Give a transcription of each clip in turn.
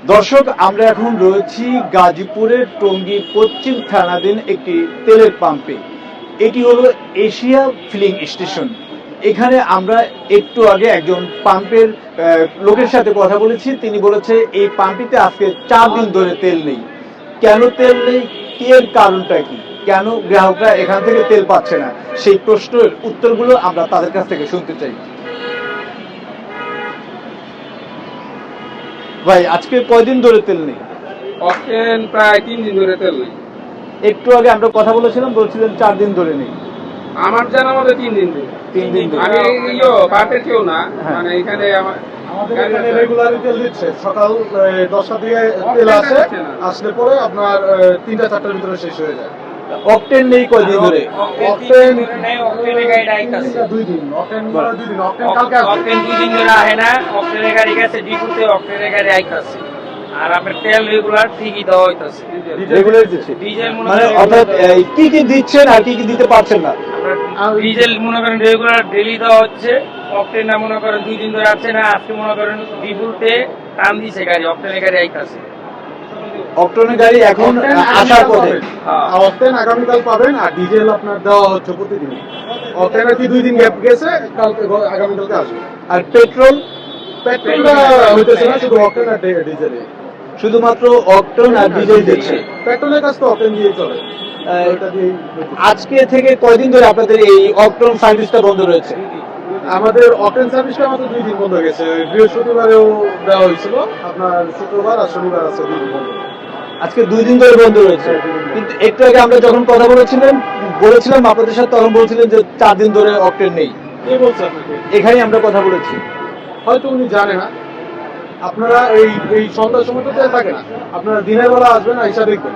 দর্শক, আমরা এখন রয়েছি গাজীপুরের টঙ্গী পশ্চিম থানাধীন একটি তেলের পাম্পে। এটি হলো এশিয়া ফিলিং স্টেশন। এখানে আমরা একটু আগে একজন পাম্পের লোকের সাথে কথা বলেছি। তিনি বলেছে এই পাম্পটিতে আজকে 4 দিন ধরে তেল নেই। কেন তেল নেই, এর কারণটা কি, কেন গ্রাহকরা এখান থেকে তেল পাচ্ছে না, সেই প্রশ্নের উত্তরগুলো আমরা তাদের কাছ থেকে শুনতে চাই। ভাই, আজকে কয়দিন ধরে তেল নেই? অক্টেন প্রায় 3 দিন ধরে তেল নেই। একটু আগে আমরা কথা বলেছিলাম, বলছিলেন 4 দিন ধরে নেই। আমার জানা মতে 3 দিন ধরে। 3 দিন ধরে। আমি পার্টের কেউ না, মানে এখানে আমাদের এখানে রেগুলারই তেল দিচ্ছে। সকাল 10টা দিয়ে তেল আসে, আসলে পরে আপনার 3টা 4টার ভিতরে শেষ হয়ে যায়। অকটেন নেই কয়দিন ধরে? অক্টেন অক্টেনের গাড়িটা আইতাছে। 2 দিন, অক্টেন 2 দিন, অক্টেন কালকে আসবে। অক্টেন 2 দিন ধরে আহে না, অক্টেনের গাড়ি গেছে ডিপুতে, অক্টেনের গাড়ি আইতাছে। আর আমার তেল রেগুলার ঠিকই দেওয়া হইতাছে। রেগুলার দিচ্ছে, ডিজেল মানে অর্থাৎ কি কি দিচ্ছেন আর কি কি দিতে পারছেন না? ডিজেল মনে করেন রেগুলার ডেলি দেওয়া হচ্ছে। অক্টেন না মনে করেন 2 দিন ধরে আসছে না, আজকে মনে করেন ডিপুতে টান দিছে গাড়ি, অক্টেনের গাড়ি আইতাছে। অকটেনের গাড়ি এখন আসার পথে। অক্টেন আগামীকাল পাবেন, আর ডিজেল আপনার দেওয়া হচ্ছে প্রতিদিন। অক্টেনের কি 2 দিন গ্যাপ গেছে, কালকে আগামীকালকে আসবে। আর পেট্রোল? পেট্রোলটা হইতেছে না, শুধু অক্টেন আর ডিজেল। শুধুমাত্র অকটেন আর ডিজেল দিচ্ছে। পেট্রোলের কাজ তো অক্টেন দিয়ে চলে। ওইটা দিয়েই আজকে থেকে কয়দিন ধরে আপনাদের এই অকটেন সার্ভিসটা বন্ধ রয়েছে? আমাদের অক্টেন সার্ভিসটা মাত্র 2 দিন বন্ধ গেছে। বৃহস্পতিবারেও দেওয়া হয়েছিল, আপনার শুক্রবার আর শনিবার আছে 2 দিন বন্ধ। আজকে 2 দিন ধরে বন্ধ রয়েছে। কিন্তু একটু আগে আমরা যখন কথা বলেছিলাম আপনাদের সাথে, তখন বলছিলেন যে 4 দিন ধরে অকটেন নেই। কে বলছে আপনাকে? এখানেই আমরা কথা বলেছি। হয়তো উনি জানে না। আপনারা এই সন্ধ্যার সময় তো তেল থাকে না, আপনারা দিনের বেলা আসবেন, আইসা দেখবেন।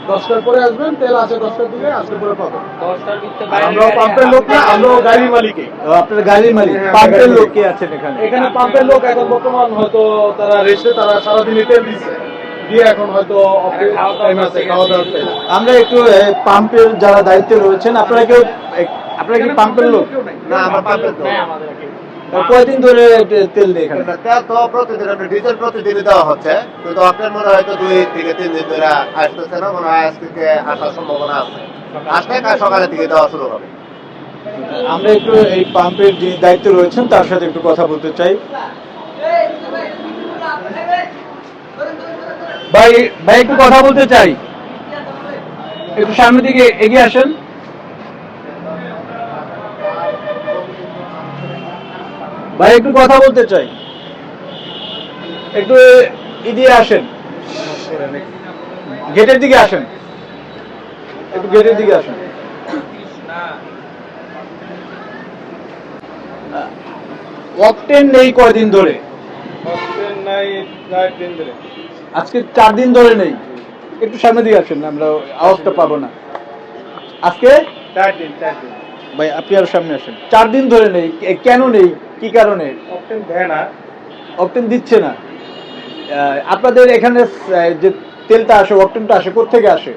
10টার পরে আসবেন, তেল আসে 10টার দিকে, আসলে পরে পাবেন। 10টার ভিতরে আমরাও পাম্পের লোক না, আমরাও গাড়ির মালিকই। আপনার গাড়ির মালিক, হ্যাঁ, পাম্পের গাড়ির লোক মালিক। কে আছেন এখানে? এখানে পাম্পের লোক এখন বর্তমান হয়তো তারা রেস্টে, তারা সারাদিনে তেল দিচ্ছে, দিয়ে এখন হয়তো টাইম আছে, খাওয়া দাওয়ার টাইম। আমরা একটু পাম্পের যারা দায়িত্বে রয়েছেন, আপনারা কি পাম্পের লোক? না, আমার পাম্পের তো কয়দিন ধরে তেল দেয় এখানে? তেল তো প্রতিদিন ডিজেল প্রতিদিনই দেওয়া হচ্ছে, কিন্তু আপনার মনে হয় হয়তো 2 থেকে 3 দিন ধরে আসতেছে না, মনে হয় আজ থেকে আসার সম্ভাবনা আছে। আসলে কাল সকালের দিকে দেওয়া শুরু হবে। আমরা একটু এই পাম্পের যে দায়িত্বে রয়েছেন তার সাথে একটু কথা বলতে চাই। ভাই ভাই একটু কথা বলতে চাই, একটু সামনের দিকে এগিয়ে আসেন। ভাই একটু কথা বলতে চাই, একটু এদিকে আসেন, গেটের দিকে আসেন, একটু গেটের দিকে আসেন। অকটেন নেই কয়দিন ধরে? অক্টেন নাই 4 দিন ধরে। আজকে 4 দিন ধরে নেই। একটু সামনে দিকে আসেন, আমরা আওয়াজটা পাবো না। আজকে 4 দিন। ভাই আপনি আরো সামনে আসেন। 4 দিন ধরে নেই, কেন নেই, কি কারণে? অক্টেন দেয় না। অকটেন দিচ্ছে না। আপনাদের এখানে যে তেলটা আসে, অকটেনটা আসে কোত্থেকে আসে?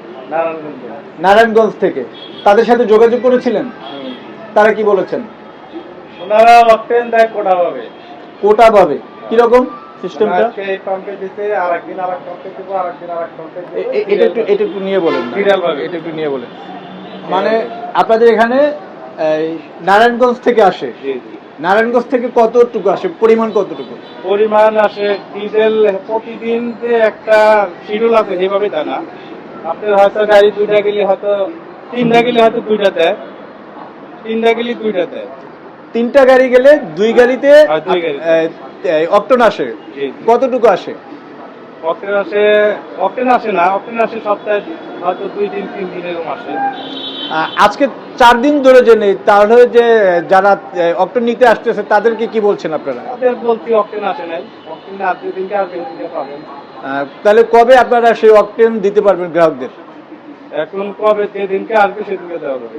নারায়ণগঞ্জ থেকে। তাদের সাথে যোগাযোগ করেছিলেন? তারা কি বলেছেন? ওনারা অক্টেন দেয় কোটা পাবে। কোটা পাবে কিরকম সিস্টেমটা? আজকে এই পাম্পে দিতে, আরেকদিন আরেক পাম্পে দিব, আরেকদিন আরেক পাম্পে দিব। এটা একটু নিয়ে বলেন না। Serial ভাবে। এটা একটু নিয়ে বলেন। মানে আপনাদের এখানে নারায়ণগঞ্জ থেকে আসে। জি জি। নারায়ণগঞ্জ থেকে কতটুকু আসে, পরিমাণ কতটুকু? পরিমাণ আসে ডিজেল প্রতিদিন যে একটা শিডিউল আছে, যেভাবে তা না। আপনার হয়তো গাড়ি 2টা গেলে হয়তো 3টা গেলে হয়তো 2টা দেয়, 3টা গেলে 2টা দেয়। 3টা গাড়ি গেলে 2 গাড়িতে হ্যাঁ, 2 গাড়িতে। অক্টেন আসে। জি জি। কতটুকু আসে? অক্টেন আসে না, অক্টেন আসে সপ্তাহে হয়তো 2 দিন 3 দিন এরকম আসে। আজকে 4 দিন ধরে যে নেই, তাহলে যে যারা অক্টেন নিতে আসতেছে তাদেরকে কি বলছেন আপনারা? তাদের বলছি অক্টেন আসে নাই, অক্টেন আর 2 দিনকে আসবে, দিনকে পাবেন। তাহলে কবে আপনারা সেই অক্টেন দিতে পারবেন গ্রাহকদের? এখন কবে যেদিনকে আসবে সেদিনকে দেওয়া হবে।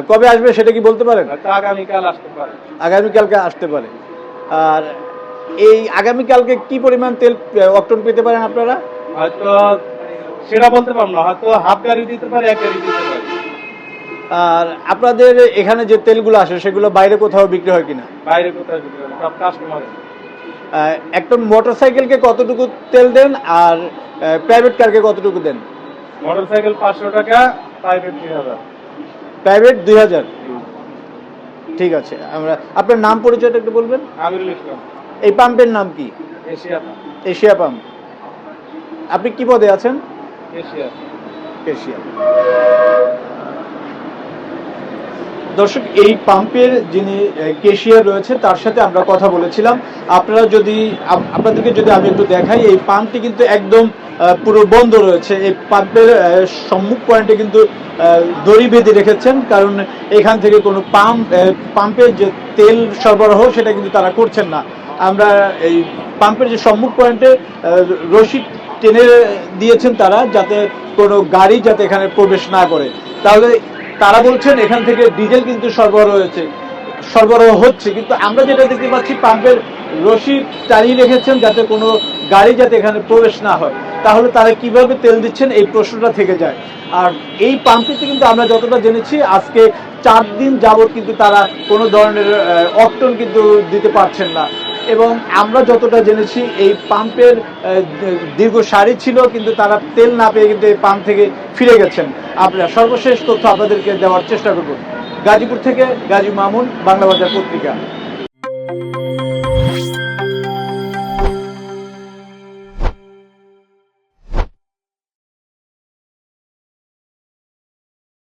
কবে আসবে সেটা কি বলতে পারেন? হয়তো আগামীকাল আসতে পারে। আগামীকালকে আসতে পারে। আর এই আগামীকালকে কি পরিমাণ তেল অক্টেন পেতে পারেন আপনারা? হয়তো সেটা বলতে পারবো না, হয়তো হাফ গাড়ি দিতে পারে, 1 গাড়ি দিতে পারে। আর আপনাদের এখানে যে তেলগুলো আসে সেগুলো বাইরে কোথাও বিক্রি হয় কিনা? বাইরে কোথায় দিতে পারে, সব কাস্টমার। একটা মোটরসাইকেলকে কতটুকু তেল দেন আর প্রাইভেট কারকে কতটুকু দেন? মোটরসাইকেল 500 টাকা, প্রাইভেট 3000। প্রাইভেট 2000। ঠিক আছে, আমরা আপনার নাম পরিচয়টা একটু বলবেন? আমিরুল ইসলাম। এই পাম্পের নাম কি? এশিয়া। Asia pump. আপনি কি পদে আছেন? এশিয়া। এশিয়া। দর্শক, এই পাম্পের যিনি ক্যাশিয়ার রয়েছে তার সাথে আমরা কথা বলেছিলাম। আপনাদেরকে যদি আমি একটু দেখাই, এই পাম্পটি কিন্তু একদম পুরো বন্ধ রয়েছে। এই পাম্পের সম্মুখ পয়েন্টে কিন্তু দড়ি বেঁধে রেখেছেন, কারণ এখান থেকে কোনো পাম্পের যে তেল সরবরাহ সেটা কিন্তু তারা করছেন না। আমরা এই পাম্পের যে সম্মুখ পয়েন্টে রশি টেনে দিয়েছেন তারা, যাতে কোনো গাড়ি যাতে এখানে প্রবেশ না করে। তাহলে তারা বলছেন এখান থেকে ডিজেল কিন্তু সরবরাহ হচ্ছে, কিন্তু আমরা যেটা দেখতে পাচ্ছি পাম্পের রশি টানিয়ে রেখেছেন যাতে কোনো গাড়ি যাতে এখানে প্রবেশ না হয়। তাহলে তারা কিভাবে তেল দিচ্ছেন এই প্রশ্নটা থেকে যায়। আর এই পাম্পটিতে কিন্তু আমরা যতটা জেনেছি আজকে 4 দিন যাবত কিন্তু তারা কোনো ধরনের অকটেন কিন্তু দিতে পারছেন না। এবং আমরা যতটা জেনেছি এই পাম্পের দীর্ঘ সারি ছিল, কিন্তু তারা তেল না পেয়ে কিন্তু এই পাম্প থেকে ফিরে গেছেন। আমরা সর্বশেষ তথ্য আপনাদেরকে দেওয়ার চেষ্টা করব। গাজীপুর থেকে গাজী মামুন, বাংলা বাজার পত্রিকা।